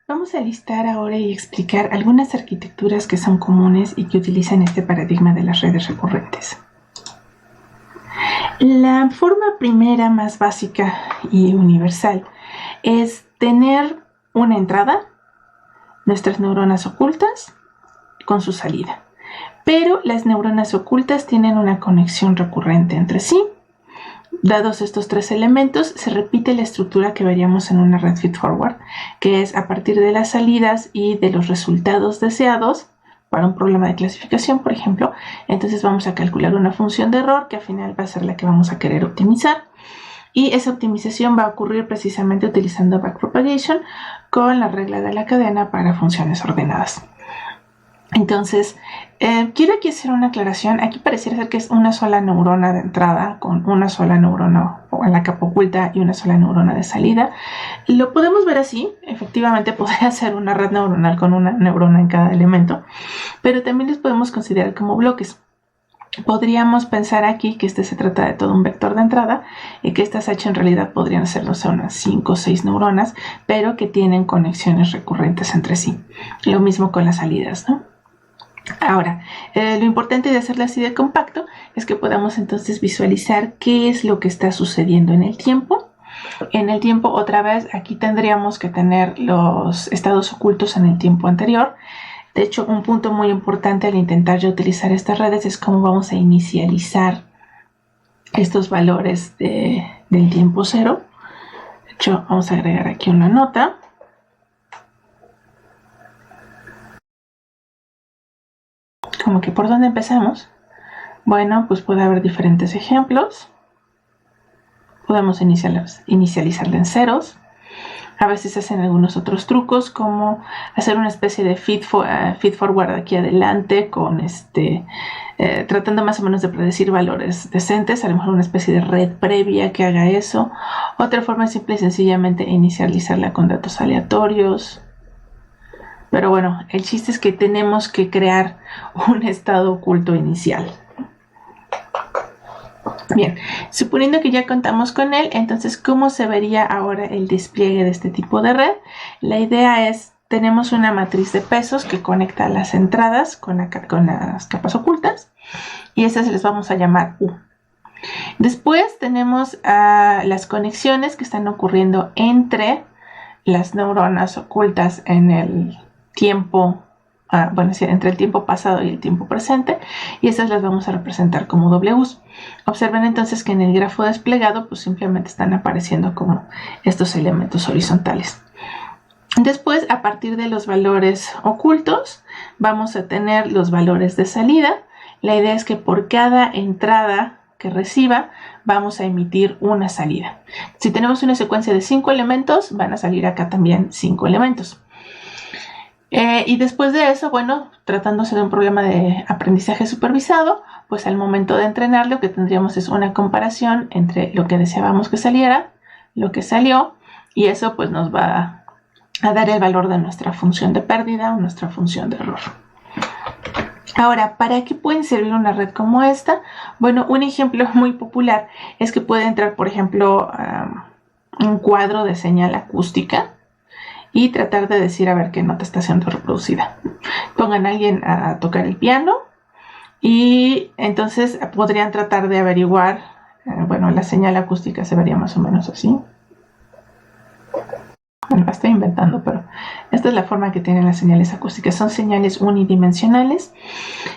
Vamos a listar ahora y explicar algunas arquitecturas que son comunes y que utilizan este paradigma de las redes recurrentes. La forma primera, más básica y universal, es tener una entrada, nuestras neuronas ocultas, con su salida. Pero las neuronas ocultas tienen una conexión recurrente entre sí. Dados estos tres elementos, se repite la estructura que veríamos en una red feedforward, que es a partir de las salidas y de los resultados deseados para un problema de clasificación, por ejemplo. Entonces vamos a calcular una función de error que al final va a ser la que vamos a querer optimizar. Y esa optimización va a ocurrir precisamente utilizando backpropagation con la regla de la cadena para funciones ordenadas. Entonces, quiero aquí hacer una aclaración. Aquí pareciera ser que es una sola neurona de entrada con una sola neurona en la capa oculta y una sola neurona de salida. Lo podemos ver así. Efectivamente podría ser una red neuronal con una neurona en cada elemento, pero también los podemos considerar como bloques. Podríamos pensar aquí que se trata de todo un vector de entrada y que estas H en realidad podrían ser, no sé, unas 5 o 6 neuronas, pero que tienen conexiones recurrentes entre sí. Lo mismo con las salidas, ¿no? Ahora, lo importante de hacerlo así de compacto es que podamos entonces visualizar qué es lo que está sucediendo en el tiempo. En el tiempo, otra vez, aquí tendríamos que tener los estados ocultos en el tiempo anterior. De hecho, un punto muy importante al intentar ya utilizar estas redes es cómo vamos a inicializar estos valores del tiempo cero. De hecho, vamos a agregar aquí una nota. Como que por dónde empezamos. Bueno, pues puede haber diferentes ejemplos. Podemos inicializarla en ceros. A veces hacen algunos otros trucos, como hacer una especie de feed forward aquí adelante, con tratando más o menos de predecir valores decentes, a lo mejor una especie de red previa que haga eso. Otra forma es simple y sencillamente inicializarla con datos aleatorios. Pero bueno, el chiste es que tenemos que crear un estado oculto inicial. Bien, suponiendo que ya contamos con él, entonces, ¿cómo se vería ahora el despliegue de este tipo de red? La idea es, tenemos una matriz de pesos que conecta las entradas con las capas ocultas, y esas les vamos a llamar U. Después tenemos las conexiones que están ocurriendo entre las neuronas ocultas en el tiempo, entre el tiempo pasado y el tiempo presente, y esas las vamos a representar como Ws. Observen entonces que en el grafo desplegado pues simplemente están apareciendo como estos elementos horizontales. Después, a partir de los valores ocultos, vamos a tener los valores de salida. La idea es que por cada entrada que reciba vamos a emitir una salida. Si tenemos una secuencia de 5 elementos, van a salir acá también 5 elementos. Y después de eso, bueno, tratándose de un problema de aprendizaje supervisado, pues al momento de entrenar lo que tendríamos es una comparación entre lo que deseábamos que saliera, lo que salió, y eso pues nos va a dar el valor de nuestra función de pérdida o nuestra función de error. Ahora, ¿para qué puede servir una red como esta? Bueno, un ejemplo muy popular es que puede entrar, por ejemplo, un cuadro de señal acústica y tratar de decir a ver qué nota está siendo reproducida. Pongan a alguien a tocar el piano y entonces podrían tratar de averiguar, la señal acústica se vería más o menos así. Bueno, la estoy inventando, pero esta es la forma que tienen las señales acústicas. Son señales unidimensionales.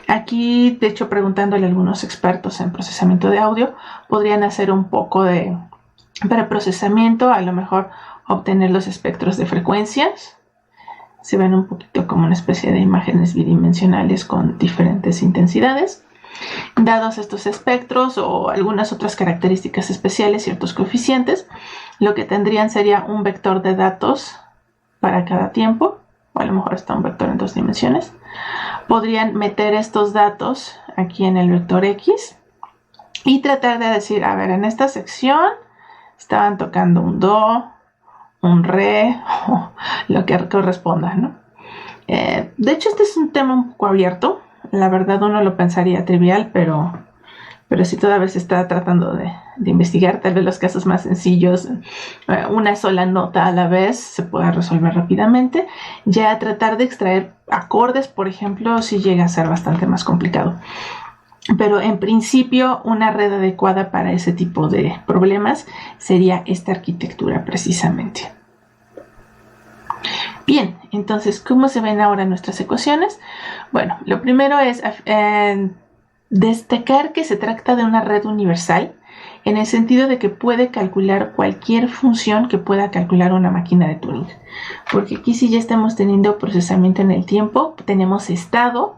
Aquí, de hecho, preguntándole a algunos expertos en procesamiento de audio, podrían hacer un poco de preprocesamiento, a lo mejor obtener los espectros de frecuencias. Se ven un poquito como una especie de imágenes bidimensionales con diferentes intensidades. Dados estos espectros o algunas otras características especiales, ciertos coeficientes, lo que tendrían sería un vector de datos para cada tiempo, o a lo mejor está un vector en 2 dimensiones. Podrían meter estos datos aquí en el vector X y tratar de decir, a ver, en esta sección estaban tocando un Do, un Re, o lo que corresponda, ¿no? De hecho, este es un tema un poco abierto. La verdad uno lo pensaría trivial, pero sí todavía se está tratando de investigar. Tal vez los casos más sencillos, una sola nota a la vez se pueda resolver rápidamente. Ya tratar de extraer acordes, por ejemplo, sí llega a ser bastante más complicado. Pero en principio una red adecuada para ese tipo de problemas sería esta arquitectura precisamente. Bien, entonces, ¿cómo se ven ahora nuestras ecuaciones? Bueno, lo primero es destacar que se trata de una red universal en el sentido de que puede calcular cualquier función que pueda calcular una máquina de Turing. Porque aquí sí ya estamos teniendo procesamiento en el tiempo, tenemos estado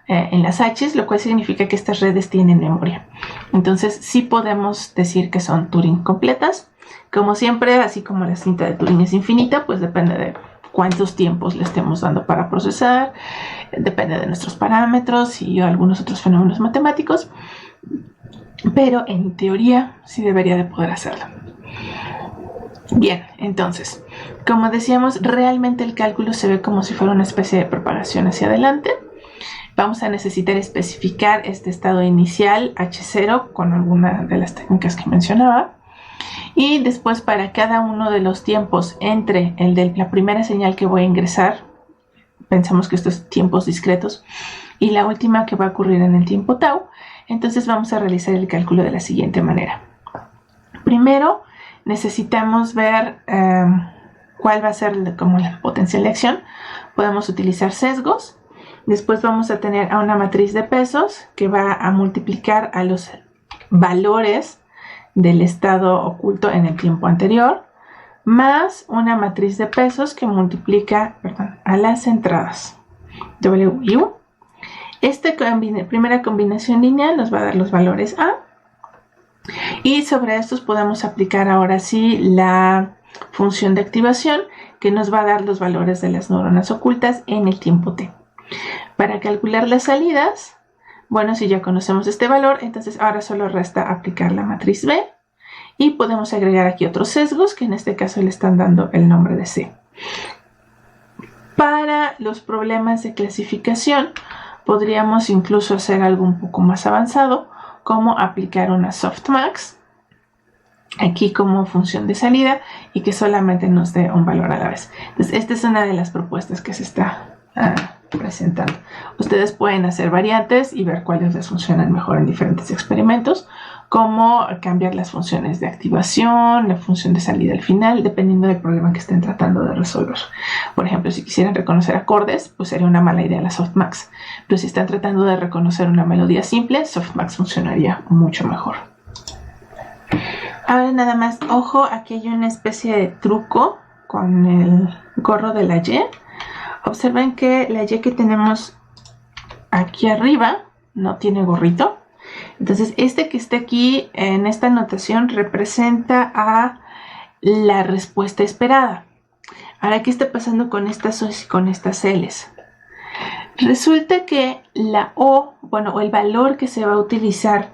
en las H's, lo cual significa que estas redes tienen memoria. Entonces sí podemos decir que son Turing completas. Como siempre, así como la cinta de Turing es infinita, pues depende de cuántos tiempos le estemos dando para procesar, depende de nuestros parámetros y algunos otros fenómenos matemáticos, pero en teoría sí debería de poder hacerlo. Bien, entonces, como decíamos, realmente el cálculo se ve como si fuera una especie de propagación hacia adelante. Vamos a necesitar especificar este estado inicial H0 con alguna de las técnicas que mencionaba. Y después para cada uno de los tiempos entre el de la primera señal que voy a ingresar, pensamos que estos tiempos discretos, y la última que va a ocurrir en el tiempo tau, entonces vamos a realizar el cálculo de la siguiente manera. Primero necesitamos ver cuál va a ser como la potencial de acción. Podemos utilizar sesgos. Después vamos a tener a una matriz de pesos que va a multiplicar a los valores del estado oculto en el tiempo anterior, más una matriz de pesos que multiplica a las entradas W y U. Esta primera combinación lineal nos va a dar los valores A, y sobre estos podemos aplicar ahora sí la función de activación que nos va a dar los valores de las neuronas ocultas en el tiempo T. Para calcular las salidas, bueno, si ya conocemos este valor, entonces ahora solo resta aplicar la matriz B y podemos agregar aquí otros sesgos que en este caso le están dando el nombre de C. Para los problemas de clasificación podríamos incluso hacer algo un poco más avanzado, como aplicar una softmax aquí como función de salida y que solamente nos dé un valor a la vez. Entonces esta es una de las propuestas que se está presentando. Ustedes pueden hacer variantes y ver cuáles les funcionan mejor en diferentes experimentos, como cambiar las funciones de activación, la función de salida al final, dependiendo del problema que estén tratando de resolver. Por ejemplo, si quisieran reconocer acordes, pues sería una mala idea la softmax. Pero si están tratando de reconocer una melodía simple, softmax funcionaría mucho mejor. Ahora nada más, ojo, aquí hay una especie de truco con el gorro de la Y. Observen que la Y que tenemos aquí arriba no tiene gorrito. Entonces este que está aquí en esta notación representa a la respuesta esperada. Ahora, ¿qué está pasando con estas O y con estas L's? Resulta que la O, o el valor que se va a utilizar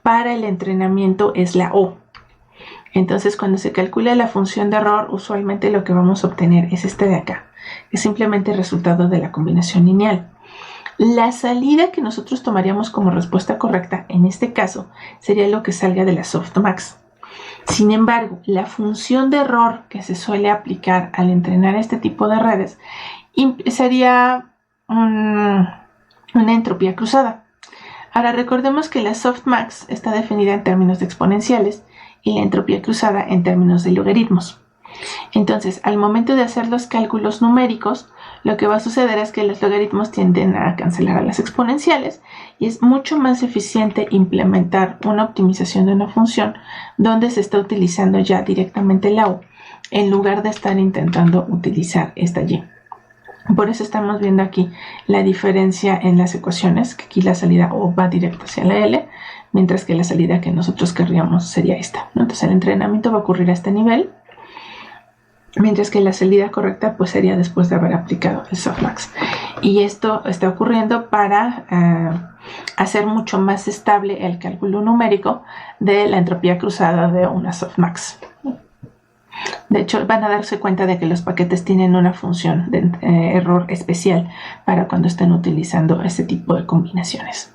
para el entrenamiento es la O. Entonces cuando se calcula la función de error, usualmente lo que vamos a obtener es este de acá, que es simplemente el resultado de la combinación lineal. La salida que nosotros tomaríamos como respuesta correcta, en este caso, sería lo que salga de la softmax. Sin embargo, la función de error que se suele aplicar al entrenar este tipo de redes sería una entropía cruzada. Ahora recordemos que la softmax está definida en términos de exponenciales y la entropía cruzada en términos de logaritmos. Entonces, al momento de hacer los cálculos numéricos, lo que va a suceder es que los logaritmos tienden a cancelar a las exponenciales y es mucho más eficiente implementar una optimización de una función donde se está utilizando ya directamente la U en lugar de estar intentando utilizar esta Y. Por eso estamos viendo aquí la diferencia en las ecuaciones, que aquí la salida O va directo hacia la L, mientras que la salida que nosotros querríamos sería esta, ¿no? Entonces el entrenamiento va a ocurrir a este nivel, mientras que la salida correcta pues sería después de haber aplicado el softmax. Y esto está ocurriendo para hacer mucho más estable el cálculo numérico de la entropía cruzada de una softmax. De hecho, van a darse cuenta de que los paquetes tienen una función de error especial para cuando estén utilizando este tipo de combinaciones.